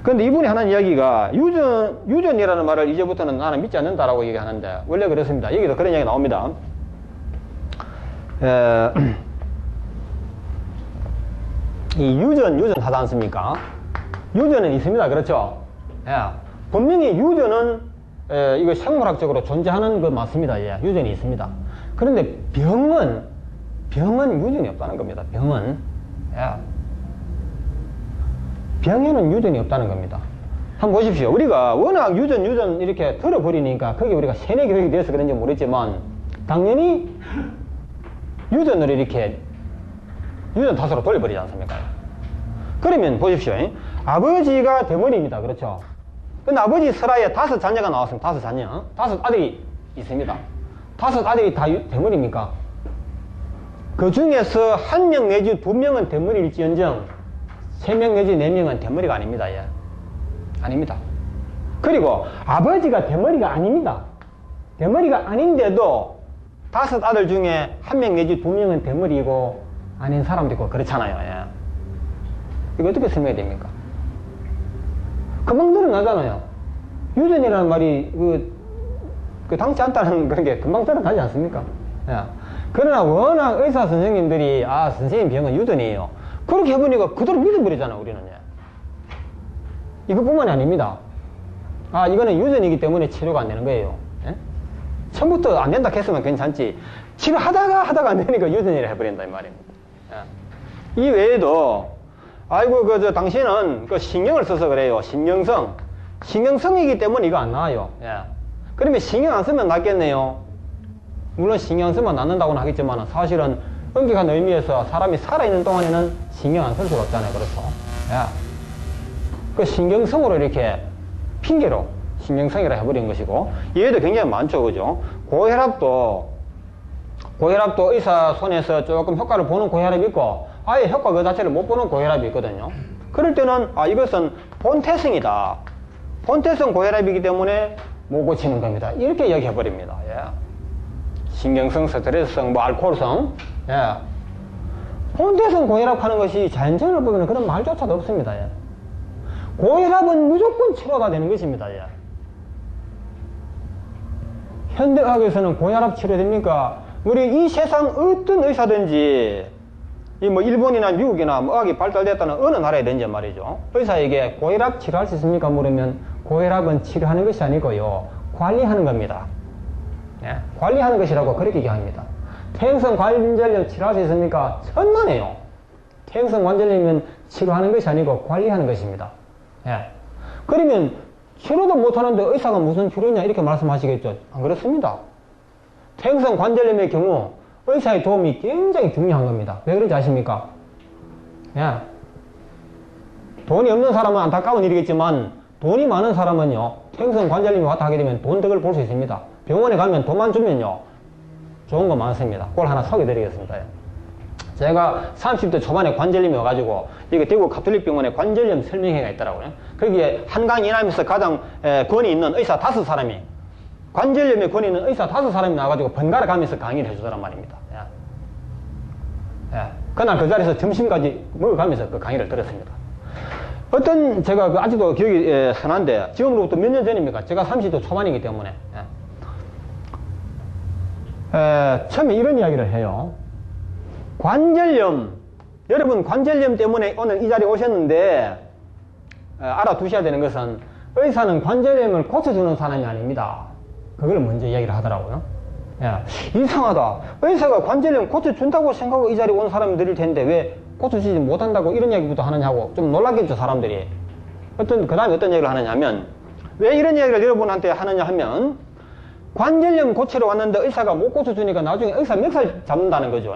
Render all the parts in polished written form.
근데 이분이 하는 이야기가 유전이라는 말을 이제부터는 나는 믿지 않는다라고 얘기하는데, 원래 그렇습니다. 여기도 그런 이야기 나옵니다. 이 유전 하지 않습니까? 유전은 있습니다. 그렇죠? 예. 분명히 유전은 이거 생물학적으로 존재하는 거 맞습니다. 예. 유전이 있습니다. 그런데 병은 유전이 없다는 겁니다. 병은. 예. 병에는 유전이 없다는 겁니다. 한번 보십시오. 우리가 워낙 유전 이렇게 들어버리니까 그게 우리가 세뇌 교육이 돼서 그런지 모르겠지만 당연히 유전을 이렇게 유전 탓으로 돌려버리지 않습니까? 그러면 보십시오. 아버지가 대머리입니다. 그렇죠? 근데 아버지 설화에 5 자녀가 나왔습니다. 5 자녀. 5 아들이 있습니다. 5 아들이 다 대머리입니까? 그 중에서 1명 내지 2명은 대머리일지언정 3명 내지 4명은 대머리가 아닙니다. 예. 아닙니다. 그리고 아버지가 대머리가 아닙니다. 대머리가 아닌데도 5 아들 중에 1명 내지 2명은 대머리이고 아닌 사람도 있고 그렇잖아요. 예. 이거 어떻게 설명해야 됩니까? 금방 드러나잖아요. 유전이라는 말이 그 당치 않다는 그런 게 금방 드러나지 않습니까? 예. 그러나 워낙 의사 선생님들이 선생님 병은 유전이에요. 그렇게 해보니까 그대로 믿어버리잖아요. 우리는. 예. 이것뿐만이 아닙니다. 이거는 유전이기 때문에 치료가 안 되는 거예요. 예? 처음부터 안 된다 했으면 괜찮지. 치료하다가 안 되니까 유전이라 해버린다 이 말입니다. 예. 이 외에도 당신은 신경을 써서 그래요. 신경성이기 때문에 이거 안 나와요. 예. 그러면 신경 안 쓰면 낫겠네요. 물론 신경 쓰면 낫는다고는 하겠지만 사실은 엄격한 의미에서 사람이 살아있는 동안에는 신경 안 쓸 수가 없잖아요. 그렇죠? 예. 그 신경성으로 이렇게 핑계로 신경성이라 해버린 것이고, 얘도 굉장히 많죠. 그죠? 고혈압도 의사 손에서 조금 효과를 보는 고혈압이 있고, 아예 효과 그 자체를 못 보는 고혈압이 있거든요. 그럴 때는, 이것은 본태성이다. 본태성 고혈압이기 때문에 못 고치는 겁니다. 이렇게 이야기해버립니다. 예. 신경성, 스트레스성, 알코올성. 예. 본태성 고혈압 하는 것이 자연적으로 보면 그런 말조차도 없습니다. 예. 고혈압은 무조건 치료가 되는 것입니다. 예. 현대의학에서는 고혈압 치료됩니까? 우리 이 세상 어떤 의사든지, 일본이나 미국이나 의학이 발달됐다는 어느 나라에든지 말이죠. 의사에게 고혈압 치료할 수 있습니까? 물으면 고혈압은 치료하는 것이 아니고요. 관리하는 겁니다. 예. 관리하는 것이라고 그렇게 얘기합니다. 퇴행성 관절염 치료할 수 있습니까? 천만에요. 퇴행성 관절염은 치료하는 것이 아니고 관리하는 것입니다. 예. 그러면 치료도 못하는데 의사가 무슨 치료냐 이렇게 말씀하시겠죠. 안 그렇습니다. 퇴행성 관절염의 경우 의사의 도움이 굉장히 중요한 겁니다. 왜 그런지 아십니까? 예. 돈이 없는 사람은 안타까운 일이겠지만 돈이 많은 사람은요, 퇴행성 관절염이 왔다 하게 되면 돈 덕을 볼 수 있습니다. 병원에 가면 돈만 주면요 좋은 거 많습니다. 그걸 하나 소개해드리겠습니다. 제가 30대 초반에 관절염이 와가지고 이게 대구 가톨릭병원에 관절염 설명회가 있더라고요. 거기에 한강 이남에서 가장 권위 있는 의사 5사람이, 관절염에 권위 있는 의사 5사람이 나와가지고 번갈아 가면서 강의를 해주더란 말입니다. 예. 그날 그 자리에서 점심까지 먹어가면서 그 강의를 들었습니다. 제가 아직도 기억이 선한데, 지금으로부터 몇 년 전입니까? 제가 30대 초반이기 때문에. 처음에 이런 이야기를 해요. 관절염, 여러분 관절염 때문에 오늘 이 자리에 오셨는데 알아두셔야 되는 것은 의사는 관절염을 고쳐주는 사람이 아닙니다. 그걸 먼저 이야기를 하더라고요. 이상하다. 의사가 관절염 고쳐준다고 생각하고 이 자리에 온 사람들일 텐데 왜 고쳐주지 못한다고 이런 이야기부터 하느냐고 좀 놀랐겠죠, 사람들이. 그 다음에 어떤 얘기를 하느냐면, 왜 이런 이야기를 여러분한테 하느냐 하면, 관절염 고치러 왔는데 의사가 못 고쳐주니까 나중에 의사 멱살 잡는다는 거죠.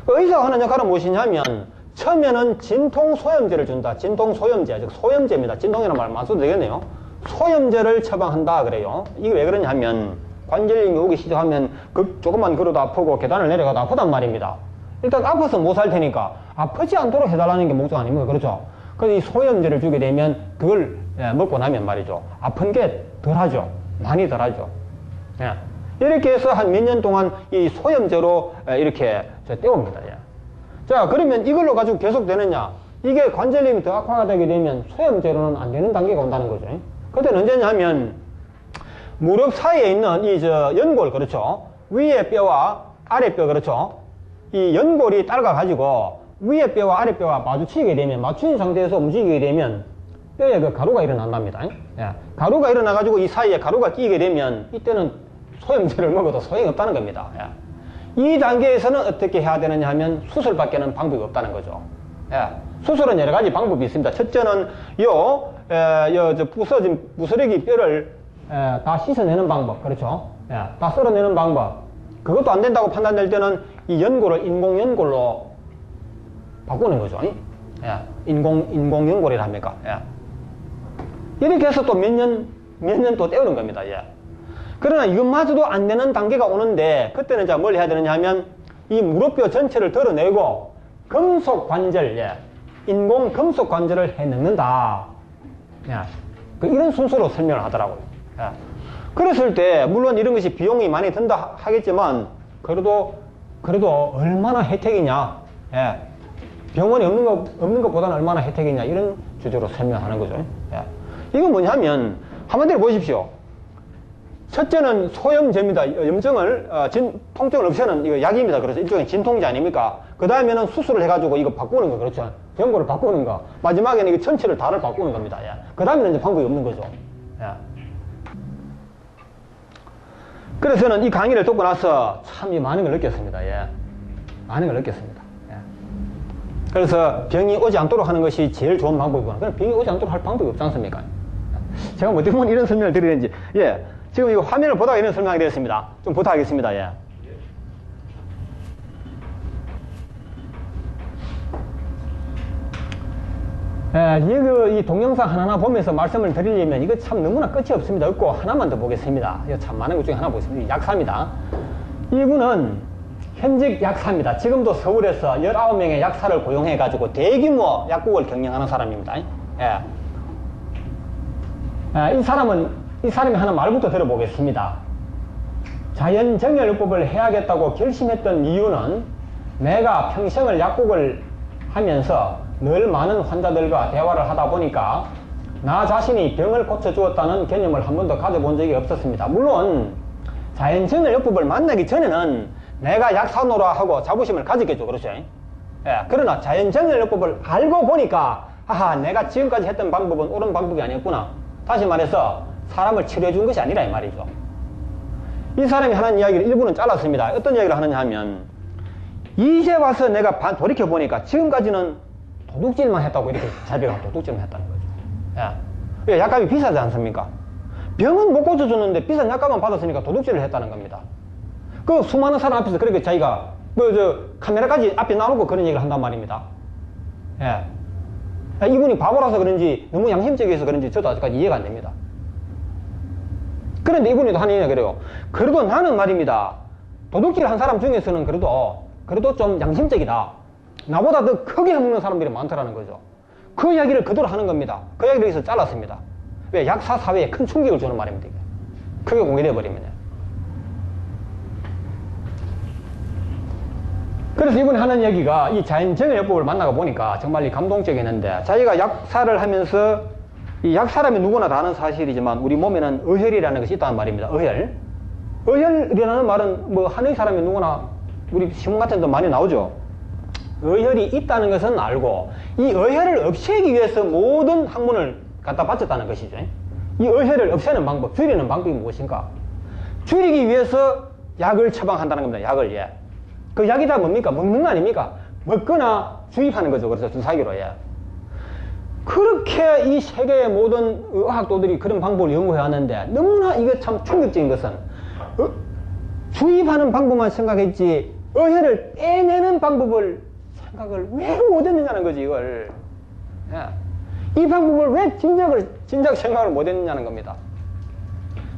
그 의사가 하는 역할은 무엇이냐면, 처음에는 진통소염제를 준다. 진통소염제, 즉 소염제입니다. 진통이라는 말 안 써도 되겠네요. 소염제를 처방한다 그래요. 이게 왜 그러냐 하면, 관절염이 오기 시작하면 조금만 걸어도 아프고 계단을 내려가도 아프단 말입니다. 일단 아파서 못 살 테니까 아프지 않도록 해달라는 게 목적 아닙니까? 그렇죠? 그래서 이 소염제를 주게 되면 그걸 먹고 나면 말이죠, 아픈 게 덜하죠. 많이 덜하죠. 이렇게 해서 한 몇 년 동안 이 소염제로 이렇게 때웁니다. 자, 그러면 이걸로 가지고 계속 되느냐? 이게 관절염이 더 악화가 되게 되면 소염제로는 안 되는 단계가 온다는 거죠. 그때는 언제냐 하면 무릎 사이에 있는 이 연골, 그렇죠? 위에 뼈와 아래 뼈, 그렇죠? 이 연골이 따라가 가지고 위에 뼈와 아래 뼈가 마주치게 되면, 맞추는 상태에서 움직이게 되면 뼈에 그 가루가 일어난답니다. 예. 가루가 일어나 가지고 이 사이에 가루가 끼게 되면 이때는 소염제를 먹어도 소용이 없다는 겁니다. 예. 이 단계에서는 어떻게 해야 되느냐 하면 수술밖에는 방법이 없다는 거죠. 예. 수술은 여러 가지 방법이 있습니다. 첫째는 부서진 부스러기 뼈를 다 씻어내는 방법, 그렇죠? 예. 다 썰어내는 방법. 그것도 안 된다고 판단될 때는 이 연골을 인공연골로 바꾸는 거죠. 예. 인공연골이라 합니까? 예. 이렇게 해서 또 몇 년 또 때우는 겁니다. 예. 그러나 이것마저도 안 되는 단계가 오는데, 그때는 이제 뭘 해야 되느냐 하면 이 무릎뼈 전체를 덜어내고 금속 관절, 예. 인공 금속 관절을 해넣는다. 예. 이런 순서로 설명을 하더라고요. 예. 그랬을 때 물론 이런 것이 비용이 많이 든다 하겠지만 그래도 얼마나 혜택이냐. 예. 병원이 없는 것보다는 얼마나 혜택이냐, 이런 주제로 설명하는 거죠. 예. 이건 뭐냐면 한마디로 보십시오. 첫째는 소염제입니다. 염증을 통증을 없애는 이거 약입니다. 그래서 일종의 진통제 아닙니까? 그 다음에는 수술을 해가지고 이거 바꾸는 거, 그렇죠? 연골을 바꾸는 거. 마지막에는 이거 전체를 다를 바꾸는 겁니다. 예. 그 다음에는 이제 방법이 없는 거죠. 예. 그래서 저는 이 강의를 듣고 나서 참 많은 걸 느꼈습니다. 예. 많은 걸 느꼈습니다. 예. 그래서 병이 오지 않도록 하는 것이 제일 좋은 방법이구나. 그럼 병이 오지 않도록 할 방법이 없지 않습니까? 제가 뭐 때문에 이런 설명을 드리는지. 예. 지금 이거 화면을 보다가 이런 설명이 되었습니다. 좀 부탁하겠습니다. 예. 이 동영상 하나하나 보면서 말씀을 드리려면 이거 참 너무나 끝이 없습니다. 없고 하나만 더 보겠습니다. 이거 참 많은 것 중에 하나 보겠습니다. 약사입니다. 이분은 현직 약사입니다. 지금도 서울에서 19명의 약사를 고용해가지고 대규모 약국을 경영하는 사람입니다. 예. 이 사람이 하는 말부터 들어보겠습니다. 자연정열법을 해야겠다고 결심했던 이유는 내가 평생을 약국을 하면서 늘 많은 환자들과 대화를 하다 보니까 나 자신이 병을 고쳐주었다는 개념을 한 번도 가져본 적이 없었습니다. 물론 자연정열법을 만나기 전에는 내가 약사노라 하고 자부심을 가졌겠죠. 그렇죠? 예. 그러나 자연정열법을 알고 보니까 하하, 내가 지금까지 했던 방법은 옳은 방법이 아니었구나. 다시 말해서 사람을 치료해 준 것이 아니라 이 말이죠. 이 사람이 하는 이야기를 일부는 잘랐습니다. 어떤 이야기를 하느냐 하면 이제 와서 내가 돌이켜보니까 지금까지는 도둑질만 했다고 이렇게 자백하고 도둑질만 했다는 거죠. 예. 약값이 비싸지 않습니까? 병은 못 고쳐주는데 비싼 약값만 받았으니까 도둑질을 했다는 겁니다. 그 수많은 사람 앞에서 그렇게 자기가 카메라까지 앞에 놔놓고 그런 얘기를 한단 말입니다. 예. 이분이 바보라서 그런지 너무 양심적이어서 그런지 저도 아직까지 이해가 안 됩니다. 그런데 이분이 하는 얘기가 그래요. 그래도 나는 말입니다. 도둑질 한 사람 중에서는 그래도 좀 양심적이다. 나보다 더 크게 먹는 사람들이 많더라는 거죠. 그 이야기를 그대로 하는 겁니다. 그 이야기를 여기서 잘랐습니다. 왜? 약사 사회에 큰 충격을 주는 말입니다. 이게. 크게 공개되어 버리면. 그래서 이분이 하는 얘기가 이 자연정열법을 만나가 보니까 정말 감동적이었는데, 자기가 약사를 하면서 이 약사라면 누구나 다 아는 사실이지만 우리 몸에는 어혈이라는 것이 있다는 말입니다. 어혈이라는 말은 뭐 한 의사라면 누구나 우리 신문 같은 데 많이 나오죠. 어혈이 있다는 것은 알고 이 어혈을 없애기 위해서 모든 학문을 갖다 바쳤다는 것이죠. 이 어혈을 없애는 방법, 줄이는 방법이 무엇인가? 줄이기 위해서 약을 처방한다는 겁니다. 약을. 예. 그 약이 다 뭡니까? 먹는 거 아닙니까? 먹거나 주입하는 거죠. 그래서 주사기로. 예. 그렇게 이 세계의 모든 의학도들이 그런 방법을 연구해 왔는데, 너무나 이게 참 충격적인 것은 주입하는 방법만 생각했지 어혈을 빼내는 방법을 생각을 왜 못했느냐는 거지, 이걸. 예. 이 방법을 왜 진작 생각을 못했느냐는 겁니다.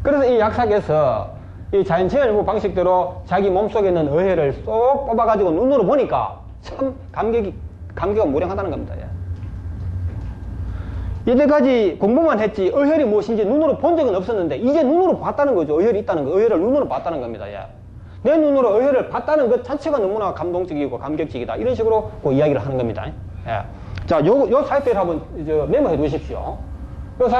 그래서 이 약사께서 이 자연체열 방식대로 자기 몸속에 있는 어혈을 쏙 뽑아가지고 눈으로 보니까 참 감개가 무량하다는 겁니다. 예. 이때까지 공부만 했지 어혈이 무엇인지 눈으로 본 적은 없었는데 이제 눈으로 봤다는 거죠. 어혈이 있다는 거, 어혈을 눈으로 봤다는 겁니다. 예. 내 눈으로 어혈을 봤다는 것 자체가 너무나 감동적이고 감격적이다. 이런 식으로 그 이야기를 하는 겁니다. 예. 자, 요 사이트를 한번 메모해 두십시오. 요 사이트